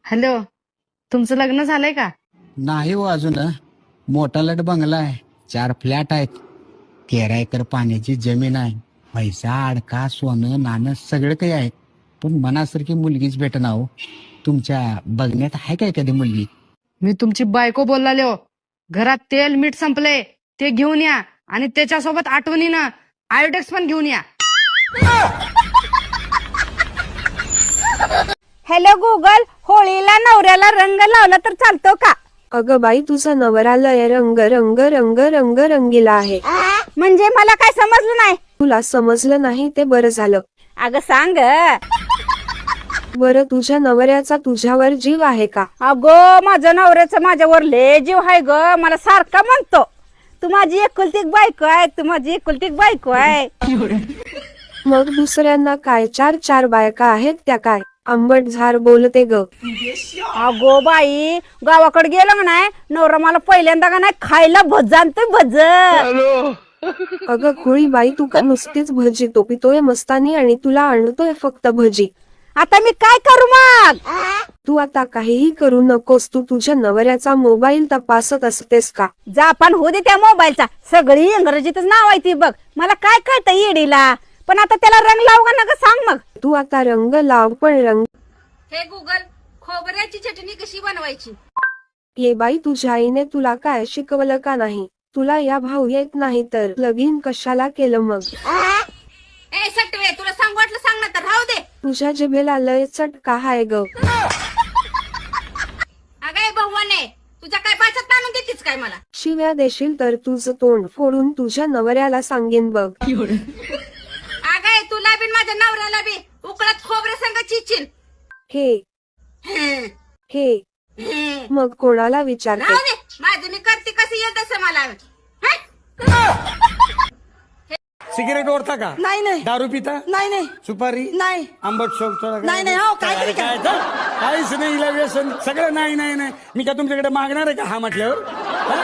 Hello, तुमचं लग्न झालंय का? नाही हो अजून. मोठा लट बंगला आहे, 4 फ्लॅट आहेत, 13 एकर पाण्याची जमीन आहे, पैसा अडका सोनं नाणं सगळं काही आहे. पण मनासारखी मुलगीच भेटना हो. तुमच्या बघण्यात आहे काय कधी मुलगी? मी तुमची बायको बोललाले हो. घरात तेल मीठ संपले ते घेऊन या आणि त्याच्यासोबत आठवणीनं आयोडेक्स पण घेऊन या. हॅलो गुगल, होळीला नवऱ्याला रंग लावला तर चालतो का? अगं बाई, तुझा नवरा लय रंग रंग रंग रंग रंगीला आहे. म्हणजे मला काय समजलं नाही. तुला समजलं नाही ते बरं झालं. अगं सांग. बरं, तुझ्या नवऱ्याचा तुझ्यावर जीव आहे का? अगो माझ्या नवऱ्याचा माझ्यावर लय जीव आहे ग. मला सारखा म्हणतो तू माझी एकुलती एक बायको आहे, तू माझी एकुलती एक बायको आहे. मग दुसऱ्यांना काय 4 बायका आहेत त्या काय? आंबट झार बोलते ग. अगो बाई, गावाकडे गेलं का नाही नवरा मला पहिल्यांदा का नाही खायला भज आणतोय भज. अगं खुळी बाई, तू का नुसतीच भजी पितोय मस्तानी आणि तुला आणतोय फक्त भजी. आता मी काय करू मग? तू आता काहीही करू नकोस. तू तुझ्या नवऱ्याचा मोबाईल तपासत असतेस का? जापान होऊ दे त्या मोबाईलचा, सगळी इंग्रजीतच नाव आहे ती बघ. मला काय कळतं येडीला. पण आता त्याला रंग लावू का नका सांग मग. तू आता रंग लाव, पण रंग. हे गुगल, खोबऱ्याची चटणी कशी बनवायची? ये बाई, तुझ्या आईने तुला काय शिकवलं का नाही? तुला या भाऊ येत नाही तर लगीन कशाला केलं मग? ए सटवे, तुला सांग वाटलं सांग ना तर राहू दे. तुझ्या जिभेला लय चटका हाय ग. अगं बहुवाने, तुझ्या काय पाच्यात आणून देतीस काय मला? शिव्या देशील तर तुझं तोंड फोडून तुझ्या नवऱ्याला सांगेन बघ. अगं तुला बी माझ्या नवऱ्याला बी उकळत खोबरे संग चिचिन. हे मग कोणाला विचारते? राहू दे, माझं मी करते कसं येत तसं मला. सिगरेट ओढता का? नाही नाही दारू पिता? नाही नाही सुपारी? नाही आंबट शोक थोडा? नाही नाही हो काय अरे काय तर? काहीच नाही, हिला व्यसन सगळं नाही नाही नाही. मी का तुमच्याकडे मागणार आहे का हा म्हटल्यावर? हा?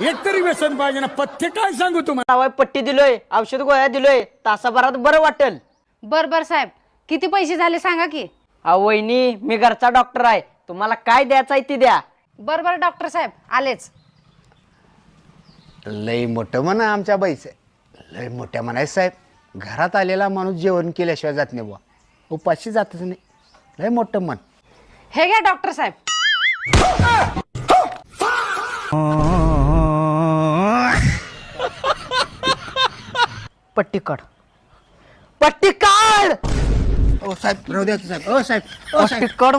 एक तरी व्यसन पाहिजे ना. पथ्य काय सांगू तुम्हाला? नावाय पट्टी दिलोय, औषध गोळ्या दिलोय, तासाभरात बरं वाटेल. बर साहेब, किती पैसे झाले सांगा की. अहो वहिनी, मी घरचा डॉक्टर आहे, तुम्हाला काय द्यायचं आहे ती द्या. बर डॉक्टर साहेब आलेच. लय मोठं म्हणा आमच्या बाईचं, लय मोठ्या म्हणायचं साहेब. घरात आलेला माणूस जेवण केल्याशिवाय जात नाही बुवा, उपाशी जातच नाही. लय मोठं मन. हे घ्या डॉक्टर साहेब. पट्टी काढ, पट्टी काढ. ओ साहेब राहू द्या साहेब. ओ साहेब, पट्टी काढ.